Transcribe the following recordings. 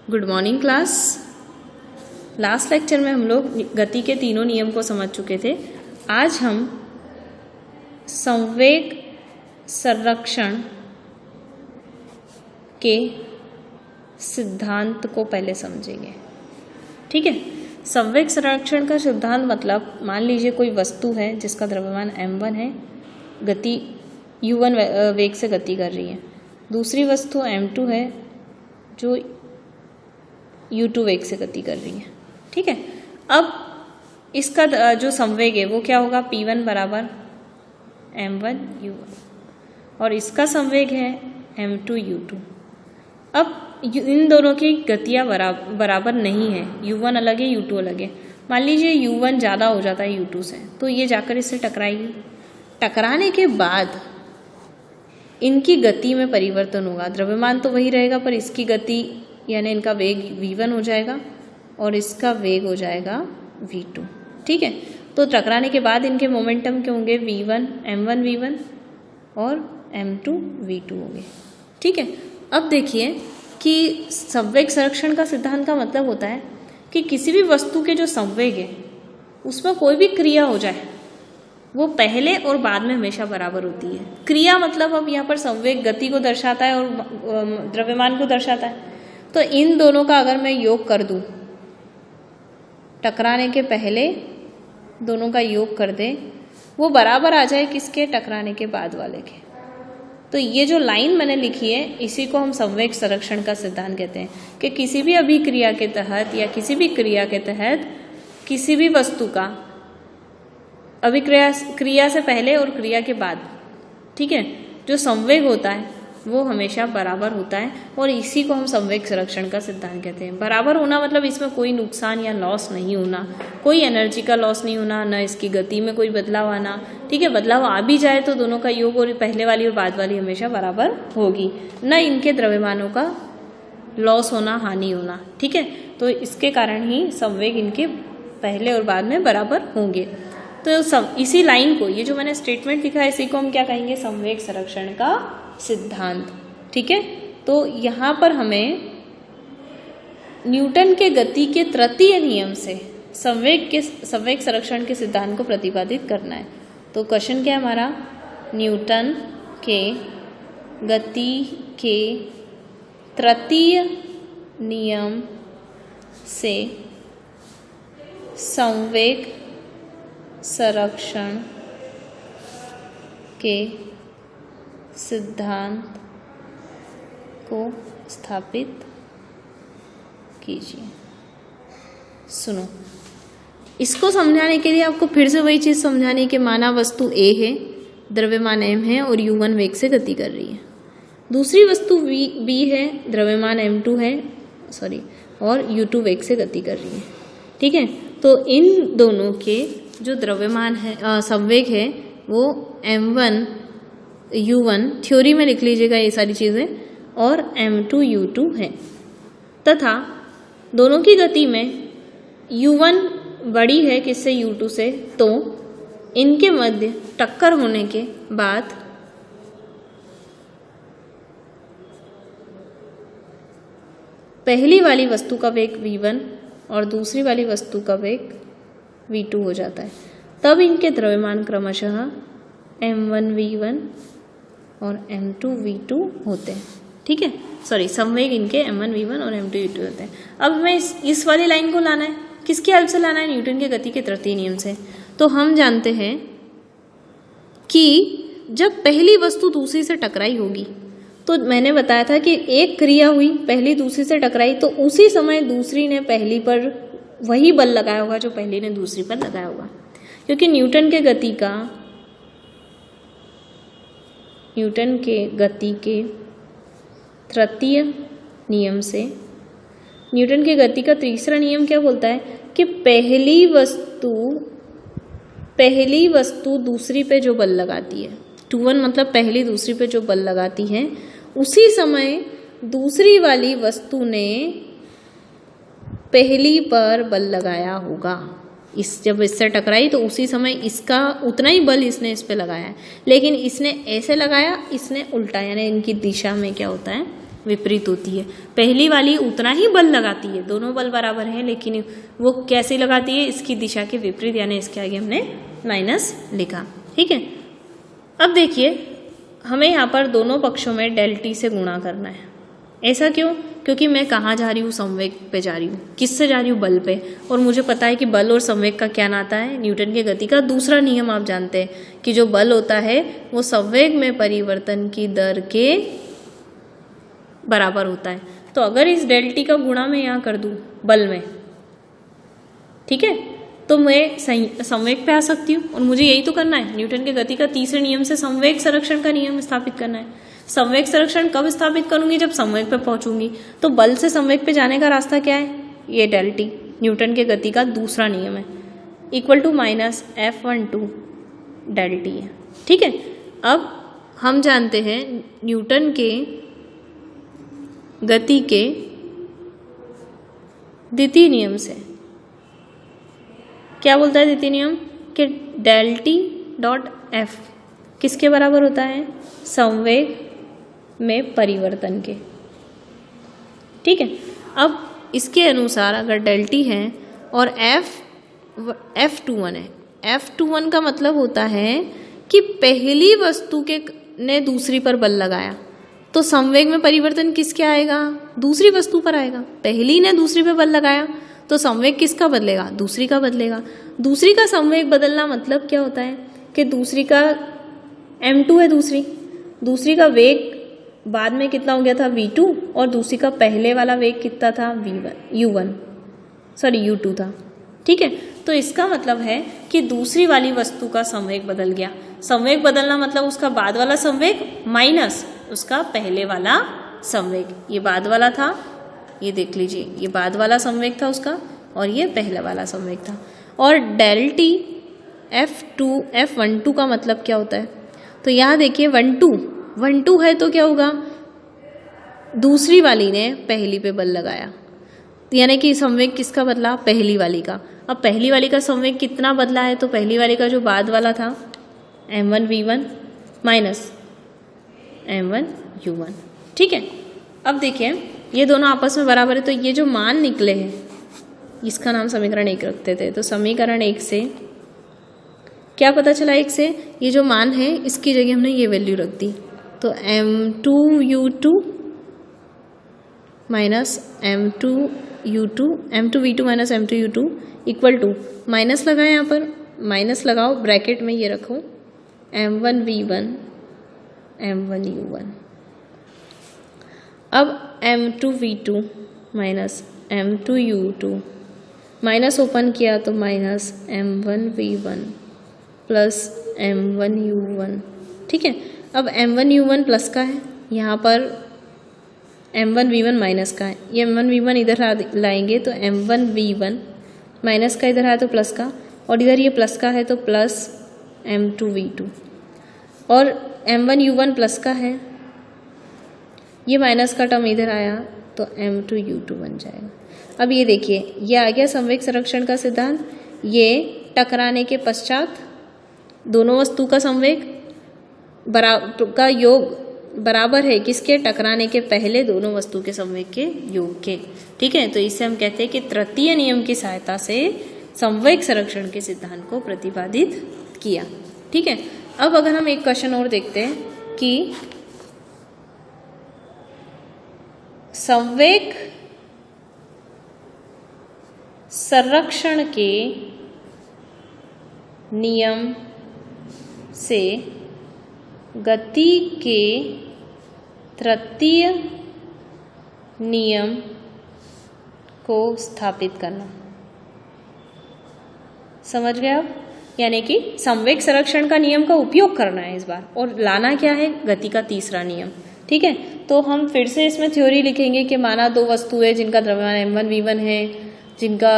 Good morning class. Last lecture में हम लोग गति के तीनों नियम को समझ चुके थे। आज हम संवेग संरक्षण के सिद्धांत को पहले समझेंगे। ठीक है, संवेग संरक्षण का सिद्धांत मतलब मान लीजिए कोई वस्तु है जिसका द्रव्यमान m1 है, गति u1 वेग से गति कर रही है। दूसरी वस्तु m2 है जो u2 वेग से गति कर रही है। ठीक है, अब इसका जो संवेग है वो क्या होगा, p1 बराबर m1 u1 और इसका संवेग है m2 u2। अब इन दोनों की गतियाँ बराबर नहीं है, u1 अलग है u2 अलग है। मान लीजिए u1 ज़्यादा हो जाता है u2 से, तो ये जाकर इससे टकराएगी। टकराने के बाद इनकी गति में परिवर्तन होगा। द्रव्यमान तो वही रहेगा पर इसकी गति यानी इनका वेग v1 हो जाएगा और इसका वेग हो जाएगा v2। ठीक है, तो टकराने के बाद इनके मोमेंटम के होंगे v1 m1 v1 और m2 v2 होंगे। ठीक है, अब देखिए कि संवेग संरक्षण का सिद्धांत का मतलब होता है कि किसी भी वस्तु के जो संवेग है उसमें कोई भी क्रिया हो जाए वो पहले और बाद में हमेशा बराबर होती है। क्रिया मतलब अब यहाँ पर संवेग गति को दर्शाता है और द्रव्यमान को दर्शाता है। तो इन दोनों का अगर मैं योग कर दूँ, टकराने के पहले दोनों का योग कर दें, वो बराबर आ जाए किसके, टकराने के बाद वाले के। तो ये जो लाइन मैंने लिखी है इसी को हम संवेग संरक्षण का सिद्धांत कहते हैं कि किसी भी अभिक्रिया के तहत या किसी भी क्रिया के तहत किसी भी वस्तु का क्रिया से पहले और क्रिया के बाद, ठीक है, जो संवेग होता है वो हमेशा बराबर होता है और इसी को हम संवेग संरक्षण का सिद्धांत कहते हैं। बराबर होना मतलब इसमें कोई नुकसान या लॉस नहीं होना, कोई एनर्जी का लॉस नहीं होना, न इसकी गति में कोई बदलाव आना। ठीक है, बदलाव आ भी जाए तो दोनों का योग और पहले वाली और बाद वाली हमेशा बराबर होगी, न इनके द्रव्यमानों का लॉस होना, हानि होना। ठीक है, तो इसके कारण ही संवेग इनके पहले और बाद में बराबर होंगे। तो सब इसी लाइन को, ये जो मैंने स्टेटमेंट लिखा है इसी को हम क्या कहेंगे, संवेग संरक्षण का सिद्धांत। ठीक है, तो यहाँ पर हमें न्यूटन के गति के तृतीय नियम से संवेग संरक्षण के सिद्धांत को प्रतिपादित करना है। तो क्वेश्चन क्या है हमारा, न्यूटन के गति के तृतीय नियम से संवेग संरक्षण के सिद्धांत को स्थापित कीजिए। सुनो, इसको समझाने के लिए आपको फिर से वही चीज़ समझानी है कि माना वस्तु A है, द्रव्यमान m है और u1 वेग से गति कर रही है। दूसरी वस्तु B है, द्रव्यमान m2 है और u2 वेग से गति कर रही है। ठीक है, तो इन दोनों के जो द्रव्यमान है संवेग है वो m1 u1 थ्योरी में लिख लीजिएगा ये सारी चीज़ें, और m2 u2 है तथा दोनों की गति में u1 बड़ी है किससे, u2 से, तो इनके मध्य टक्कर होने के बाद पहली वाली वस्तु का वेग v1 और दूसरी वाली वस्तु का वेग v2 हो जाता है। तब इनके द्रव्यमान क्रमशः m1 v1 और m2 v2 होते हैं। ठीक है, संवेग इनके m1 v1 और m2 v2 होते हैं। अब हमें इस वाली लाइन को लाना है, किसकी हेल्प से लाना है, न्यूटन के गति के तृतीय नियम से। तो हम जानते हैं कि जब पहली वस्तु दूसरी से टकराई होगी, तो मैंने बताया था कि एक क्रिया हुई, पहली दूसरी से टकराई, तो उसी समय दूसरी ने पहली पर वही बल लगाया होगा जो पहली ने दूसरी पर लगाया होगा। क्योंकि न्यूटन के गति के तृतीय नियम से, न्यूटन के गति का तीसरा नियम क्या बोलता है कि पहली वस्तु दूसरी पे जो बल लगाती है, 2-1 मतलब पहली दूसरी पे जो बल लगाती है, उसी समय दूसरी वाली वस्तु ने पहली पर बल लगाया होगा। जब इससे टकराई तो उसी समय इसका उतना ही बल इसने इस पे लगाया है, लेकिन इसने ऐसे लगाया, इसने उल्टा, यानी इनकी दिशा में क्या होता है, विपरीत होती है। पहली वाली उतना ही बल लगाती है, दोनों बल बराबर हैं, लेकिन वो कैसे लगाती है, इसकी दिशा के विपरीत, यानी इसके आगे हमने माइनस लिखा। ठीक है, अब देखिए हमें यहाँ पर दोनों पक्षों में डेल टी से गुणा करना है। ऐसा क्यों? क्योंकि मैं कहाँ जा रही हूँ, संवेग पे जा रही हूँ। किससे जा रही हूँ? बल पे। और मुझे पता है कि बल और संवेग का क्या नाता है, न्यूटन की गति का दूसरा नियम आप जानते हैं कि जो बल होता है वो संवेग में परिवर्तन की दर के बराबर होता है। तो अगर इस डेल टी का गुणा मैं यहाँ कर दूँ बल में, ठीक है, तो मैं संवेग पे आ सकती हूँ। और मुझे यही तो करना है, न्यूटन की गति का तीसरे नियम से संवेग संरक्षण का नियम स्थापित करना है। संवेग संरक्षण कब स्थापित करूंगी? जब संवेग पे पहुंचूंगी। तो बल से संवेग पे जाने का रास्ता क्या है? ये डेल टी, न्यूटन के गति का दूसरा नियम है, equal to minus F12 del T है। ठीक है, अब हम जानते हैं न्यूटन के गति के द्वितीय नियम से, क्या बोलता है द्वितीय नियम, कि डेल टी डॉट एफ किसके बराबर होता है? संवेग में परिवर्तन के। ठीक है, अब इसके अनुसार अगर डेल टी है और F21 है, F21 का मतलब होता है कि पहली वस्तु के ने दूसरी पर बल लगाया, तो संवेग में परिवर्तन किसके आएगा? दूसरी वस्तु पर आएगा। पहली ने दूसरी पे बल लगाया तो संवेग किसका बदलेगा? दूसरी का बदलेगा। दूसरी का संवेग बदलना मतलब क्या होता है कि दूसरी का m2 है, दूसरी का वेग बाद में कितना हो गया था? v2, और दूसरी का पहले वाला वेग कितना था? u2 था। ठीक है, तो इसका मतलब है कि दूसरी वाली वस्तु का संवेग बदल गया। संवेग बदलना मतलब उसका बाद वाला संवेग माइनस उसका पहले वाला संवेग। ये बाद वाला था, ये देख लीजिए, ये बाद वाला संवेग था उसका, और ये पहला वाला संवेग था। और डेल टी F12 का मतलब क्या होता है? तो यहाँ देखिए 12 है तो क्या होगा? दूसरी वाली ने पहली पे बल लगाया, यानी कि संवेग किसका बदला? पहली वाली का। अब पहली वाली का संवेग कितना बदला है? तो पहली वाली का जो बाद वाला था m1v1 माइनस m1u1। ठीक है, अब देखिए ये दोनों आपस में बराबर है, तो ये जो मान निकले हैं इसका नाम समीकरण 1 रखते थे। तो समीकरण 1 से क्या पता चला? 1 से ये जो मान है इसकी जगह हमने ये वैल्यू रख दी, तो m2u2 minus m2v2 minus m2u2 equal to, minus लगाए, यहाँ पर माइनस लगाओ, ब्रैकेट में ये रखो m1v1 m1u1। अब m2v2 minus m2u2 minus open किया तो माइनस m1v1 प्लस m1u1। ठीक है, अब m1u1 प्लस का है, यहाँ पर m1v1 माइनस का है। ये m1v1 इधर लाएंगे तो m1v1 माइनस का इधर आया तो प्लस का, और इधर ये प्लस का है तो प्लस m2v2, और m1u1 प्लस का है, ये माइनस का टर्म इधर आया तो m2u2 बन जाएगा। अब ये देखिए, ये आ गया संवेग संरक्षण का सिद्धांत। ये टकराने के पश्चात दोनों वस्तु का संवेग का योग बराबर है किसके? टकराने के पहले दोनों वस्तु के संवेग के योग के। ठीक है, तो इससे हम कहते हैं कि तृतीय नियम की सहायता से संवेग संरक्षण के सिद्धांत को प्रतिपादित किया। ठीक है, अब अगर हम एक क्वेश्चन और देखते हैं कि संवेग संरक्षण के नियम से गति के तृतीय नियम को स्थापित करना। समझ गए आप? यानी कि संवेग संरक्षण का नियम का उपयोग करना है इस बार, और लाना क्या है? गति का तीसरा नियम। ठीक है, तो हम फिर से इसमें थ्योरी लिखेंगे कि माना दो वस्तुएं जिनका द्रव्यमान m1v1 है, जिनका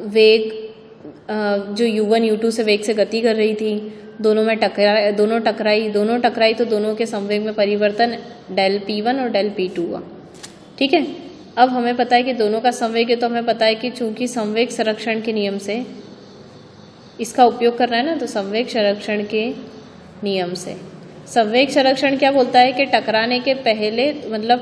वेग जो u1 u2 से वेग से गति कर रही थी, दोनों टकराई तो दोनों के संवेग में परिवर्तन डेल p1 और डेल p2 हुआ। ठीक है, अब हमें पता है कि दोनों का संवेग है, तो हमें पता है कि चूंकि संवेग संरक्षण के नियम से इसका उपयोग करना है ना, तो संवेग संरक्षण के नियम से संवेग संरक्षण क्या बोलता है कि टकराने के पहले, मतलब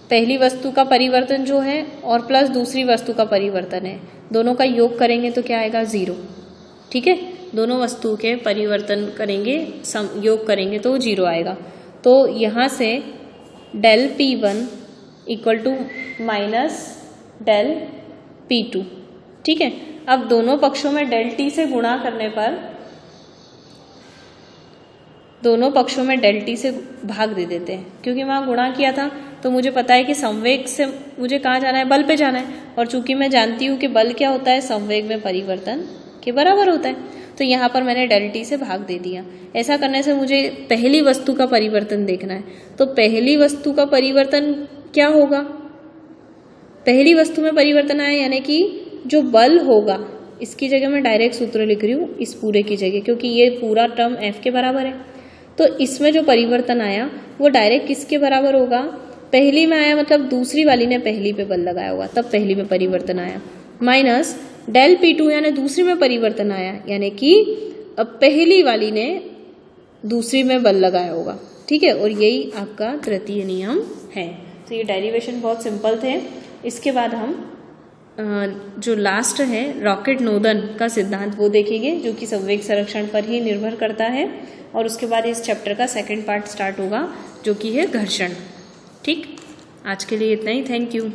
पहली वस्तु का परिवर्तन जो है और प्लस दूसरी वस्तु का परिवर्तन है, दोनों का योग करेंगे तो क्या आएगा 0। ठीक है, दोनों वस्तु के परिवर्तन करेंगे, योग करेंगे तो 0 आएगा। तो यहाँ से del P1 equal to minus del P2। ठीक है, अब दोनों पक्षों में डेल T से गुणा करने पर दोनों पक्षों में डेल T से भाग दे देते हैं, क्योंकि वहाँ गुणा किया था तो मुझे पता है कि संवेग से मुझे कहाँ जाना है, बल पे जाना है, और चूंकि मैं जानती हूँ कि बल क्या होता है, संवेग में परिवर्तन के बराबर होता है, तो यहाँ पर मैंने डेल T से भाग दे दिया। ऐसा करने से मुझे पहली वस्तु का परिवर्तन देखना है, तो पहली वस्तु का परिवर्तन क्या होगा, पहली वस्तु में परिवर्तन आया यानी कि जो बल होगा, इसकी जगह मैं डायरेक्ट सूत्र लिख रही हूँ इस पूरे की जगह, क्योंकि ये पूरा टर्म F के बराबर है। तो इसमें जो परिवर्तन आया वो डायरेक्ट किसके बराबर होगा, पहली में आया मतलब दूसरी वाली ने पहली पे बल लगाया होगा, तब पहली में परिवर्तन आया, माइनस डेल P2 यानी दूसरी में परिवर्तन आया, यानी कि अब पहली वाली ने दूसरी में बल लगाया होगा। ठीक है, और यही आपका तृतीय नियम है। तो ये डेरिवेशन बहुत सिंपल थे। इसके बाद हम जो लास्ट है रॉकेट नोदन का सिद्धांत वो देखेंगे, जो कि संवेग संरक्षण पर ही निर्भर करता है, और उसके बाद इस चैप्टर का सेकंड पार्ट स्टार्ट होगा जो कि है घर्षण। ठीक, आज के लिए इतना ही। Thank you.